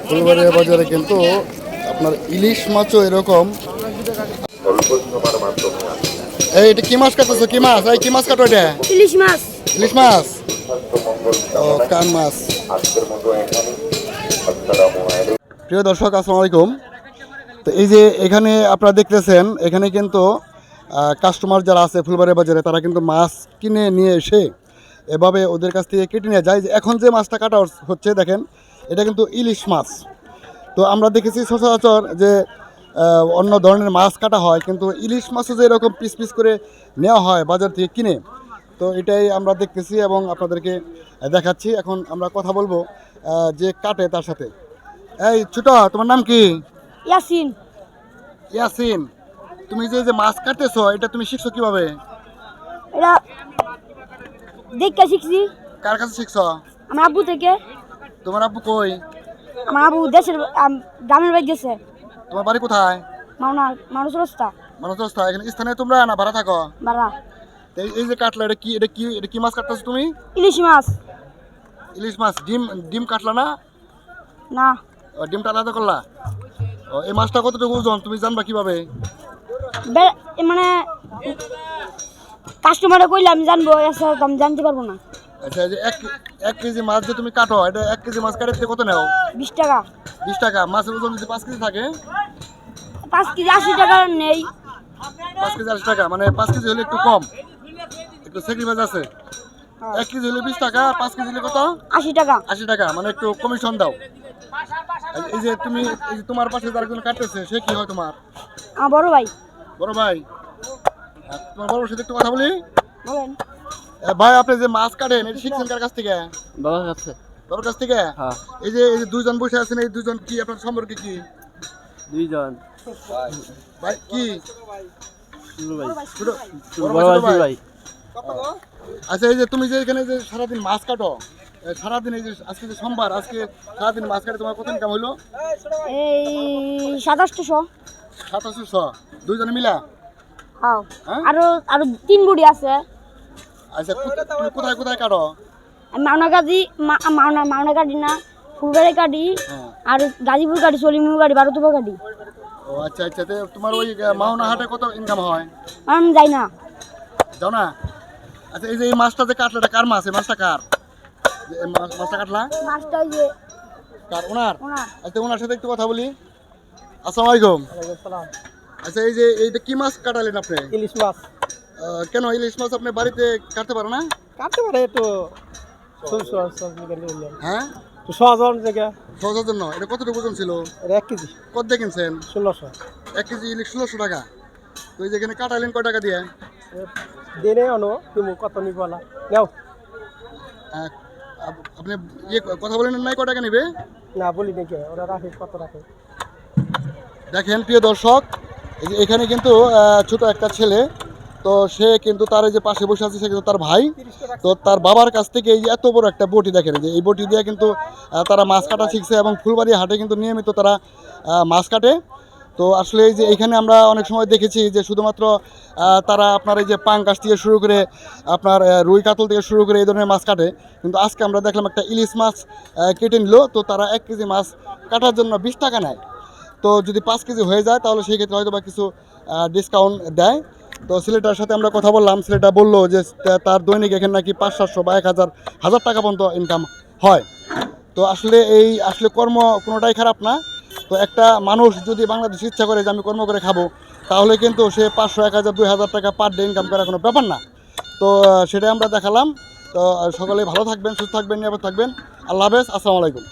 ফুলবাড়িয়া বাজারে কিন্তু আপনার ইলিশ মাছও এরকম। এই এটা কি মাছ কাটতেছো? কি মাছ? এই কি মাছ কাটো এটা? ইলিশ মাছ। ইলিশ মাছ, ও কান মাছ। প্রিয় দর্শক, আসসালামু আলাইকুম। তো এই যে এখানে আপনারা দেখতেছেন, এখানে কিন্তু কাস্টমার যারা আছে ফুলবাড়িয়া বাজারে, তারা কিন্তু মাছ কিনে নিয়ে এসে এভাবে ওদের কাছ থেকে কেটে নিয়ে যায়। যে এখন যে মাছটা কাটা হচ্ছে দেখেন, এটা কিন্তু ইলিশ মাছ। তো আমরা দেখেছি সচরাচর যে অন্য ধরনের মাছ কাটা হয়, কিন্তু ইলিশ মাছও যে এরকম পিস পিস করে নেওয়া হয় বাজার থেকে কিনে, তো এটাই আমরা দেখতেছি এবং আপনাদেরকে দেখাচ্ছি। এখন আমরা কথা বলবো যে কাটে তার সাথে। এই ছোট, তোমার নাম কি? ইয়াসিন। ইয়াসিন, তুমি যে যে মাছ কাটতেছো, এটা তুমি শিখছো কিভাবে? এটা দেখে শিখছি। কার কাছে শিখছো? আমার আব্বু থেকে। তোমার আব্বু কই? আমার আব্বু দেশের গ্রামের বাড়ি গেছে। তোমার বাড়ি কোথায়? মানুষ রাস্তা। মানুষ রাস্তা। এখানে স্থানে তোমরা না ভাড়া থাকো? বাড়া। এই যে কাটলা, এটা কি মাছ কাটতেছো তুমি? ইলিশ মাছ। ইলিশ মাছ। ডিম ডিম কাটলা না? না। ডিমটা আলাদা করলা? ও, এই মাছটা কতটুকু ওজন তুমি জানবা কিভাবে? মানে কাস্টমারে কইলে আমি জানবো, এছাড়া তো আমি জানতে পারবো না। আচ্ছা, এই যে এক কেজি মাছ যে তুমি কাটো, এটা 1 কেজি মাছ কাটতে কত নাও? 20 টাকা। 20 টাকা। মাছের ওজন যদি 5 কেজি থাকে? 5 কেজি 80 টাকা নেই। 5 কেজি 80 টাকা, মানে 5 কেজি হলে একটু কম, একটু স্যাক্রিফাইস আছে। 1 কেজি হলে 20 টাকা, 5 কেজি হলে কত? 80 টাকা। 80 টাকা, মানে একটু কমিশন দাও। এই যে তুমি, এই যে তোমার পাশে যারা কাটতেছে, সে কি হয় তোমার? আমার বড় ভাই। বড় ভাই। তোমার বড় সাথে একটু কথা বলি। বলেন। ভাই, আপনি যে মাছ কাটেন, এটা শিখছেন কার কাছ থেকে? বাবার কাছে। বাবার কাছ থেকে? হ্যাঁ। এই যে দুইজন বসে আছেন, এই দুইজন কি আপনার সম্পর্কে কি? দুইজন ভাই কি? ছোট ভাই। আচ্ছা, এই যে তুমি যে এখানে যে সারাদিন মাছ কাটো, সারাদিন এই যে আজকে যে সোমবার, আজকে সারাদিন মাছ কাটে তোমার কত ইনকাম হইলো? এই 2700। 2700 দুইজনে মিলা? হ্যাঁ। হ্যাঁ? আরো 3 বুড়ি আছে। আচ্ছা, তুমি কোথায় কোথায় কাটো? মাওনা গাড়ি না, ফুলবাড়ি গাড়ি, হ্যাঁ। আর গাজীপুর গাড়ি, সলিমুর গাড়ি, বারোতুবা গাড়ি। ও আচ্ছা আচ্ছা, তোমার ওই মাওনা হাটে কত ইনকাম হয়? আমি যাই না। যাও না? আচ্ছা, এই যে এই মাছটা যে কাটলো, এটা কার মাছ? এই মাছটা কার? মাছটা কাটলা মাছটা ওই যে কার? ওনার? ওনার। আচ্ছা, ওনার সাথে একটু কথা বলি। আসসালামু আলাইকুম। আচ্ছা, এই যে এইটা কি মাছ কাটালেন আপনি? ইলিশ মাছ। কেন ইলিশ মাছ আপনি বাড়িতে কাটতে পারো না? কাটতে পারে একটু হ্যাঁ, সহজন জায়গা। সহজের জন্য। এটা কতটুকু ওজন ছিল? 1 কেজি কত দিয়ে কিনছেন? 1600। 1 কেজি ইলিশ 1600 টাকা। তো এই যেখানে কাটালেন কয় টাকা দিয়ে? দিনে আনো তুমি কত নিবলা নাও। আপনি কথা বলেন নাই কয় টাকা নেবে? না বলি দেখে ওরা রাখে কত রাখে। দেখেন প্রিয় দর্শক, এই যে এখানে কিন্তু ছোট একটা ছেলে, তো সে কিন্তু তার এই যে পাশে বসে আছে, সে কিন্তু তার ভাই। তো তার বাবার কাছ থেকে এই যে এত বড় একটা বটি, দেখেন যে এই বটি দিয়ে কিন্তু তারা মাছ কাটা শিখছে এবং ফুলবাড়ি হাটে কিন্তু নিয়মিত তারা মাছ কাটে। তো আসলে এই যে এখানে আমরা অনেক সময় দেখেছি যে শুধুমাত্র তারা আপনার এই যে পাঙ্গাস থেকে শুরু করে আপনার রুই কাতল থেকে শুরু করে এই ধরনের মাছ কাটে, কিন্তু আজকে আমরা দেখলাম একটা ইলিশ মাছ কেটে নিল। তো তারা 1 কেজি মাছ কাটার জন্য 20 টাকা নেয়। তো যদি 5 কেজি হয়ে যায় তাহলে সেই ক্ষেত্রে হয়তো বা কিছু ডিসকাউন্ট দেয়। তো ছেলেটার সাথে আমরা কথা বললাম, ছেলেটা বললো যে তার দৈনিক এখানে নাকি 500-700 বা 1000 টাকা পর্যন্ত ইনকাম হয়। তো আসলে কর্ম কোনোটাই খারাপ না। তো একটা মানুষ যদি বাংলাদেশে ইচ্ছা করে যে আমি কর্ম করে খাবো, তাহলে কিন্তু সে 500, 1000, 2000 টাকা পার ডে ইনকাম করা কোনো ব্যাপার না। তো সেটাই আমরা দেখালাম। তো সকলেই ভালো থাকবেন, সুস্থ থাকবেন, নিরাপদ থাকবেন। আল্লাহ হাফেজ, আসসালামু আলাইকুম।